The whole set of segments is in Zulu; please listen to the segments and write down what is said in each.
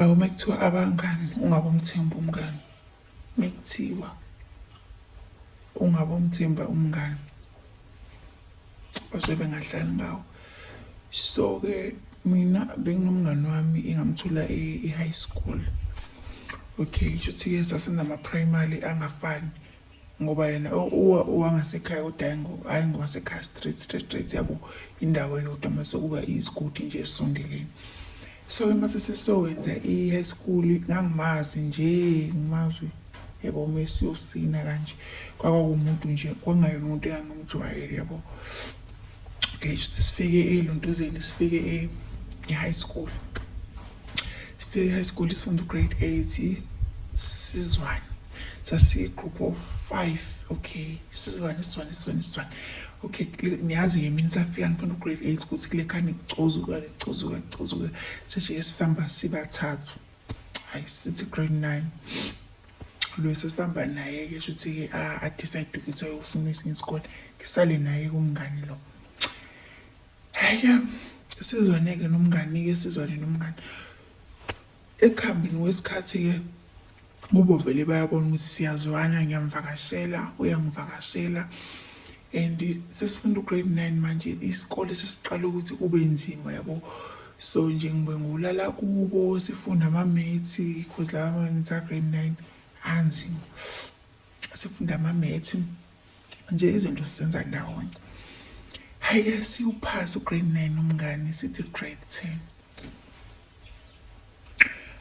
Mekuthiwa abangani ungabomthemba umngani. Mekuthiwa ungabomthemba umngani base bengadlali ngawo. So-ke mina benginomngani wami engamthola e-high school. Okay, shuthi-ke sasenza ama-primary angafani ngoba yena owangasekhaya kodwa hhayi ngowasekhaya straight yabo indawo eyodwa mase kuba izigodi nje esondelene. So mase sesowenza i-high school ngangimazi nje ngimazi yabo mesiyosina kanje kwakuwumuntu nje kwangayona umuntu engangimjwayele yabo. Okay, sifike eLontuzeni sifike e-high school. Sifike e-high school sifunda grade 8 Sizwane. Sasi-group of 5. Okay, Sizwane. Okay, niyazi-ke mina safika ngifunda grade 8 ukuthi kule khani kucozuka. Seshe sihamba sibathathu. Hayi sithi grade 9. Lo sesihamba naye-ke shuthi-ke a-decide ukuthi ayofuna esinye isikole. Ngisale naye kumngani lo. Hhayi Sizwane-ke nomngani. Ekuhambeni kwesikhathi-ke kubo vele bayabona ukuthi siyazwana, ngiyamvakashela, uyangivakashela. And sesifunda grade 9 manje isikole sesiqala ukuthi kube nzima yabo. So nje ngibe ngolala kubo sifunda ama-maths because la ama-maths grade 9 anzima. Sifunda ama-maths nje izinto sizenza ndawonye. Hhayi-ke siwuphasi grade 9 nomngani sithi grade 10.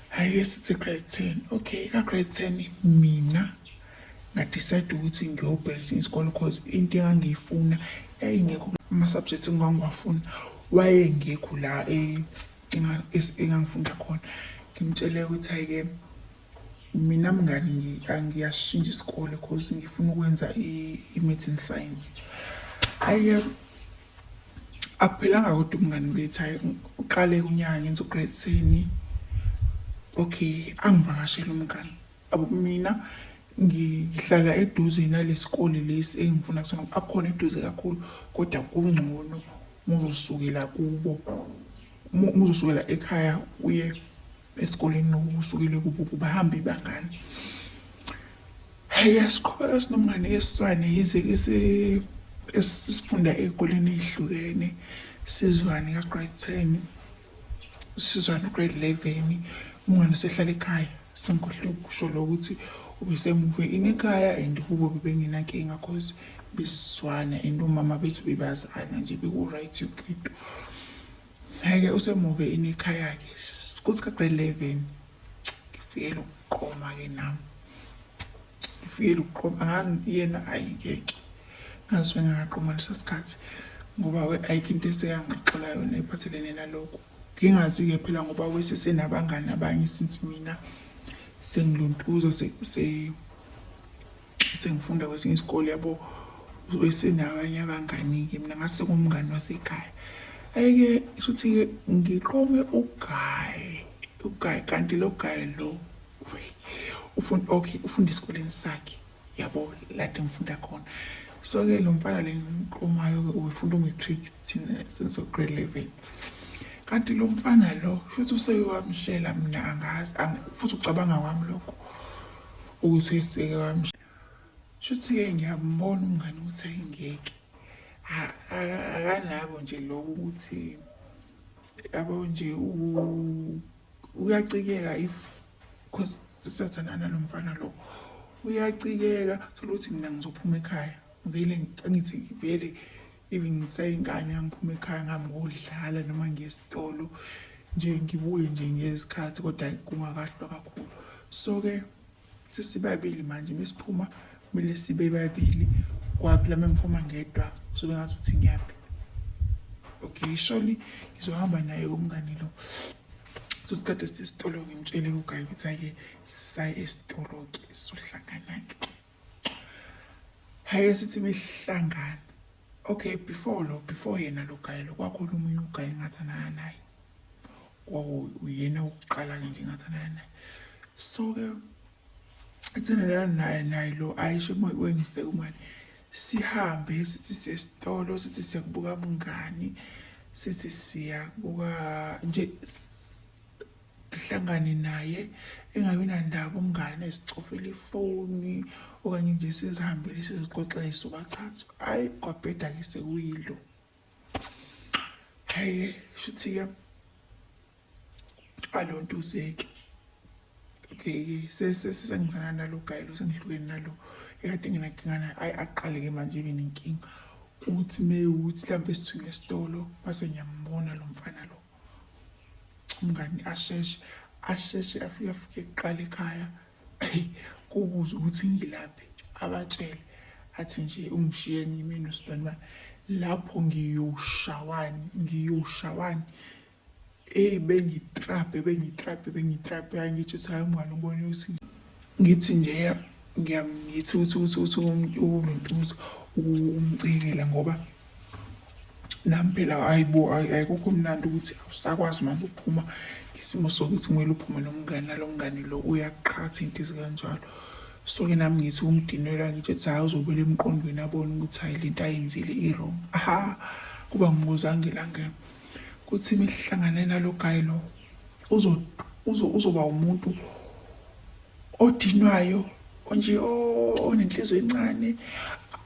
Hhayi-ke sithi grade 10. Okay, ka-grade 10 mina ngadecide ukuthi ngiyobheka isikole because into engangiyifuna yayingekho ama-subjects engangiwafuna wayengekho la engangifunda khona. Ngimtshele ukuthi hhayi-ke mina mngani angiyashintsha isikole because ngifuna ukwenza i-maths and science. Hhayi-ke akuphelanga kodwa umngani bethu hhayi uqale unyaka ngenza grade 10. Okay, angivakashela umngani. Mina ngihlala eduze nalesikole lesi engifuna kusona akhona eduze kakhulu kodwa kungcono muzosukela kubo muzosukela ekhaya uye esikoleni usukele kubo kubahamba ibangani. Hhayi siqhubeka sinomngani eSizwane yize esifunda ey'koleni ey'hlukene. Sizwane ka-grade 10, Sizwane grade 11. Umngani usehlala ekhaya sengikhohlwe ukusho lo ukuthi ubesemuve ekhaya and kubo bebengenankinga cause besizwana and umama bethu bebazana nje beku-right yonke. Hhayi-ke usemuve ekhaya-ke kuthi ka-grade 11 ngifikele ukuqoma-ke nami. Yena ayi ngeke ngazwe ngingaqoma leso sikhathi ngoba ayikho into eseyangixola yona ephathelene nalokho. Ngingazi-ke phela ngoba wesesenabangani abanye since mina sengilontuza sengifunda kwesinye isikole yabo wesenabanye abangani-ke mina ngase ngumngani wasekhaya. Hhayi-ke shuthi-ke ngiqome uGayi kanti lo Gayi lo ufunda esikoleni sakhe yabo lade ngifunda khona. So-ke lo mfana le ngiqomayo ufunda umatric since grade 11. Kanti lo mfana lo futhi usewamshela mina angazi futhi ucabanga kwami lokho ukuthi eseke wamshela. Shuthi-ke ngiyambona umngani ukuthi ayingeke akanako nje lokho ukuthi yabo nje uyacikeka if because sisathandana lo mfana lo uyacikeka sokuthi mina ngizophuma ekhaya vele ngithi vele even ngisayingane ngiphuma ekhaya ngami ngodlala noma ngesitolo nje ngibuye nje ngesikhathi kodwa kungakahlwa kakhulu. So-ke sesibabili manje mesiphuma kumele sibe babili kwaphela mengiphuma ngedwa sobe ngazuthi ngiyaphi. Okay, surely ngizohamba naye kumngani lo. Sothi kade sisitolo ngimtshele uGayi ukuthi ake sisaye esitolo-ke sizohlangana-ke. Hhayi sithi behlangana. Okay, before yena lo Gayi lo kwakhona omunye uGayi engathandana naye. Uyena wokuqala-ke nje engathandana naye. So-ke ethandana naye lo ayisho wengiseke umngani. Sihambe sithi siyesitolo sithi siyakubuka umngani sithi siyakubuka nje ngihlangane naye engabi nandaba umngane esicofela ifoni okanye nje sizihambele sizixoxele sobathathu. Hayi kwabheda-ke sekuyilo. Hhayi shuthi-ke alontuzeke. Okay-ke sengizana nalo gayelo sengihlukene nalo ekade nginankinga naye. Ayi aqale-ke manje ibe nenkinga ukuthi mewukuthi mhlawumbe sithunywe esitolo base ngiyambona lo mfana lo umngani asheshe afike kuqala ekhaya kubuza ukuthi ngilaphi abatshele athi nje ungishiye ngime nosibani lapho ngiyoshawani bengitrape hayi ngitsho hayi mngani ubone ukuthi ngithi nje ngithi uNontuzo umcikile ngoba nami phela ayikukho mnandi ukuthi awusakwazi manje ukuphuma isimo sokuthi kumele uphume nomngane nalo mngane lo uyaqhatha into ezikanjalo. So-ke nami ngithi umdinelwa ngitsho hayi uzobela emqondweni abone ukuthi hayi lento ayenzile i-wrong. Kuba ngibuzange langena kuthi imihlangane nalo guy lo uzoba umuntu odinwayo nje onenhliziyo encane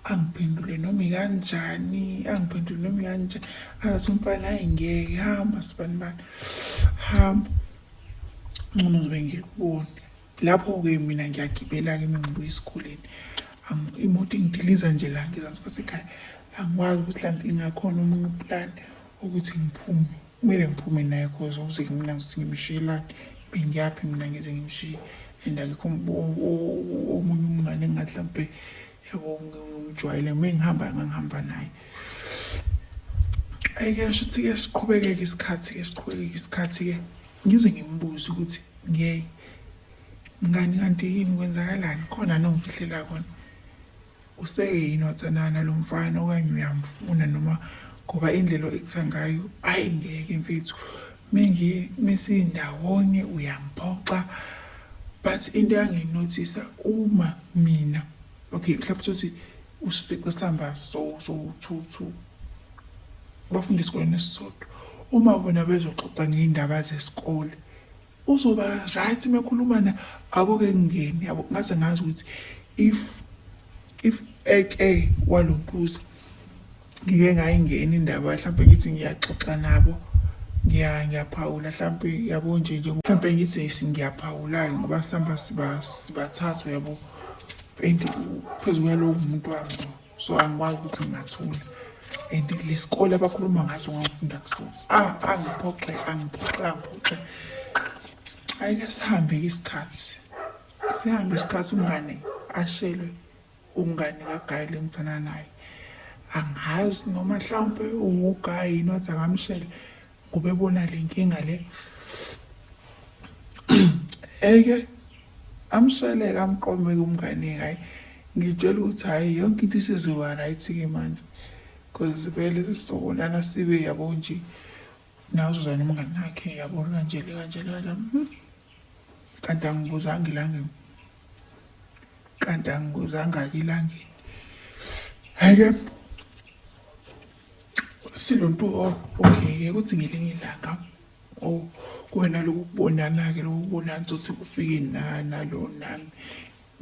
angiphendule noma ikanjani asumfana ayingeke hamba sibani hamba ngcono ngizobe ngikubona lapho-ke mina ngiyagibela-ke mengibuya esikoleni imoto ingidiliza nje la ngezansi kwasekhaya angikwazi ukuthi mhlawumbe ingakhona omunye uplan ukuthi ngiphume kumele ngiphume naye cause ukuze mina ngimshiyelane bengiyaphi mina ngize ngimshiye and akekho omunye umngane engathi mhlawumbe yabo ngimjwayele ngangihamba naye. Ayike shuthi-ke siqhubeke-ke isikhathi-ke ngize ngimbuze ukuthi mngani kanti yini kwenzakalani khona nongifihlela khona useyini wathandana lo mfana okanye uyamfuna noma ngoba indlela ekutha ngayo ayi ngeke mfethu mesindawonye uyamphoxa. But into enginothisa uma mina okay mhlawumbe uthi usifice sihamba so bafunda esikoleni esisodwa uma bona bezoxoxa ngey'ndaba zesikole uzoba right mekhuluma na abo-ke ngingeni yabo ngaze ngazi ukuthi if eke walontuza ngike ngayingena indaba mhlawumbe ngithi ngiyaxoxa nabo ngiyaphawula mhlawumbe yabo nje mhlawumbe ngithi ngiyaphawula-ke ngoba sihamba sibathathu yabo and phezu kwalowo umuntu wami so angikwazi ukuthi ngingathula and lesikole abakhuluma ngaso ngangifunda kusona angiphoxe. Ayike sihambe-ke isikhathi umngane ashelwe umngane kaGayi engithanda naye angazi noma mhlawumbe uGayi yini wathi akamshele ngoba ebona le nkinga le eke amshele kamqome umngane hayi ngitshela ukuthi hayi yonke into isizoba right-ke manje cause vele sizobonana sibe yabo nje nawe uzozana umngane wakhe yabo kanjalo kanti angibuzanga-ke ilangeni. Hhayi-ke silonto okay-ke kuthi ngelinye ilanga kuwena lokhu kubonana-ke lokhu kubonana sokuthi kufike nalo nami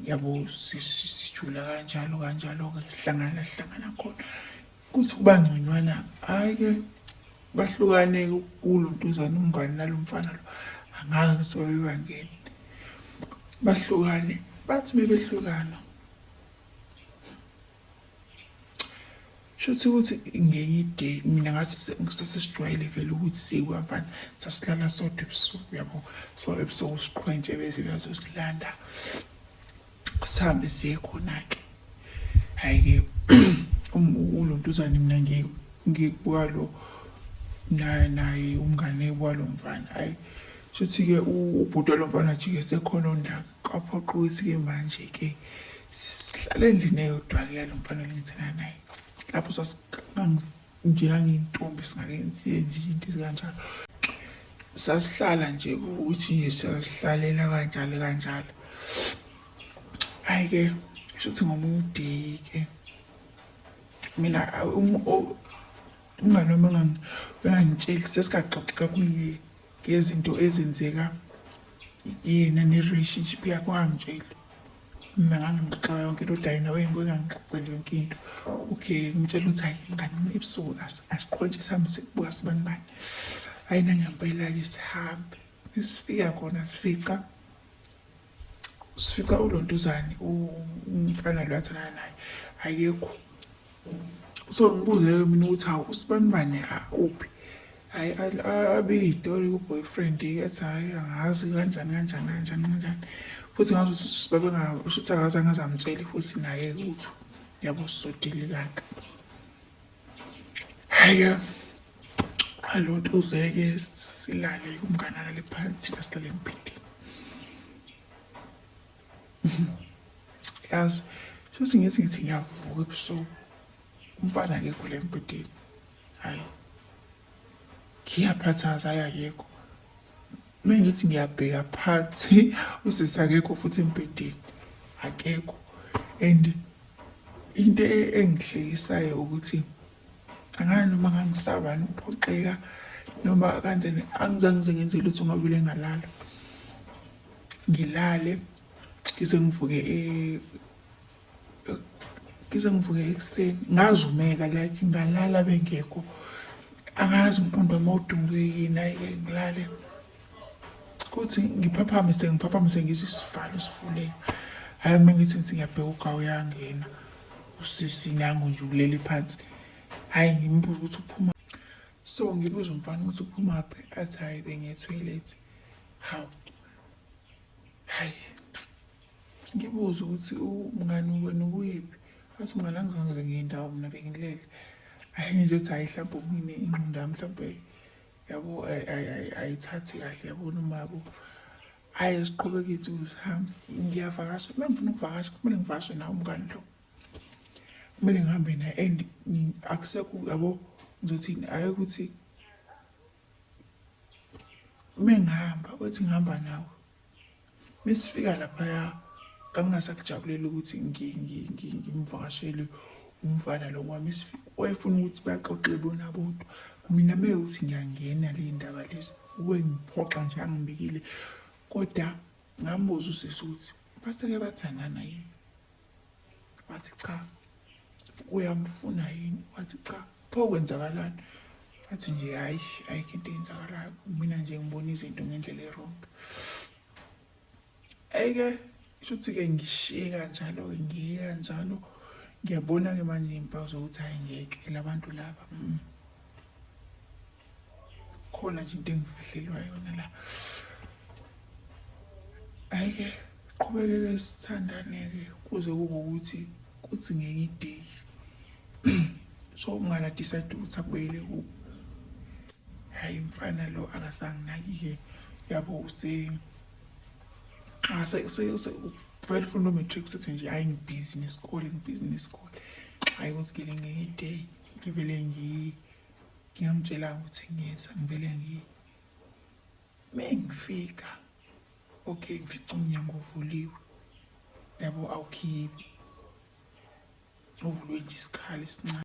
yabo sijula kanjalo-ke sihlangana khona kuthi kuba ngconywana. Hhayi-ke bahlukane kulontuzana umngane nalo mfana lo angake sobebangeni bahlukane bathi bebehlukana shuthi ukuthi ngenye iday mina ngasesijwayele vele ukuthi sekwamfana sasilala sodwa ebusuku yabo so ebusuku siqhwentshe beze beyazosilanda sihambe siye khona-ke. Hhayi-ke ulontuzane mina ngikubuka lo naye umngane walo mfana hayi shuthi-ke ubhuti walo mfana jike sekhona ondaka kaphoqa ukuthi-ke manje-ke sihlale endlini eyodwa-ke yalo mfana lengithanda naye lapho njengayintombi singakenzi into ezikanjalo sasihlala nje ukuthi nje sasihlalela kanjalo. Hhayi-ke shuthi ngomunye uday-ke mina umngane wami bengangitsheli sesikaxoxa kakhulu ngezinto ezenzeka yena ne-relationship yakho angangitsheli. Mina ngangimxoxa yonke into Dayina wengangixoxele yonke into. Okay, ngimtshela ukuthi hayi ngani ebusuku asiqhontshe sihambe sikubuka sibani bani. Hayi nangempela-ke sihambe. Sifika khona sifica uLontuzane umfana lo athandana naye akekho. So ngibuze mina ukuthi hawu usibani bani uphi. Hayi abike itori ku-boyfriend ethi hayi angazi kanjani futhi ngazi ukuthi sibabe shuthi akaze amtsheli futhi naye utho yabo sisodile kaka. Hayi aLontuzeke silale umngane alale phansi asilale embhedeni. Yazi shuthi ngithi ngiyavuka ebusuku umfana akekho le embhedeni. Hayi ngiyaphathaza hayi akekho. Mengithi ngiyabheka phansi usisi akekho futhi embhedeni akekho. And into engihlekisayo ukuthi angani noma ngangisabani ukuphoxeka noma kanjani angizange ngenze lutho ngabile ngalala. Ngilale ngize ngivuke ekuseni ngazumeka like ngalala bengekho. Angazi umqondo wami awudungeki naye ngilale kuthi ngiphaphame ngizwe isivalo sifuleka. Hayi mengithi ngiyabheka ugawu yangena usisi nangu nje ulele phansi. Hayi ngimbuza ukuthi uphuma. So ngibuza umfana ukuthi uphumaphi athi hayi bengetoilet. Hawu hayi ngibuza ukuthi umngani wena ukuyephi. Athi umngani angizange ngiyindawo mina bengilele. Hayi nje uthi hayi mhlawumbe umine ingqondo yami mhlawumbe yabo ayithathi kahle yabo noma yabo. Hayi siqhubeke ithi sihambe ngiyavakasha. Uma ngifuna ukuvakasha kumele ngivakashe nawe umngani lo. Kumele ngihambe naye and akusekho yabo ngizothini hayi ukuthi mengihamba wathi ngihamba nawe. Mesifika lapha kangasakujabulela ukuthi ngimvakashele umfana lo wami. Wayefuna ukuthi baxoxe bona bodwa. Mina mewuthi ngiyangena le ndaba lezi wengiphoxa nje angibikile. Kodwa ngambuza usisi ukuthi baseke bathandana yini. Wathi cha. Uyamfuna yini? Wathi cha. Pho kwenzakalani? Wathi nje hayi ayikho into eyenzakalayo. Mina nje ngibona izinto ngendlela errong. Ayike shuthi-ke ngishiye kanjalo ngiya njalo. Ngiyabona-ke manje impawu zokuthi hayi ngeke labantu laba. Khona nje into engifihlelwa yona la. Ayike qhubekeke sithandane-ke kuze kube ukuthi kuthi ngenye iday. So umngane decide ukuthi akubuyele kubo. Hayi mfana lo akasanginaki-ke yabo very funda matric sithi nje hayi ngibhizi nesikole. Hayi ukuthi ngile ngenye iday ngivele ngiyamtshela ukuthi ngiyeza ngivele mengifika. Okay ngifica umnyango uvuliwe yabo awukhiphi uvulwe nje isikhala esincane.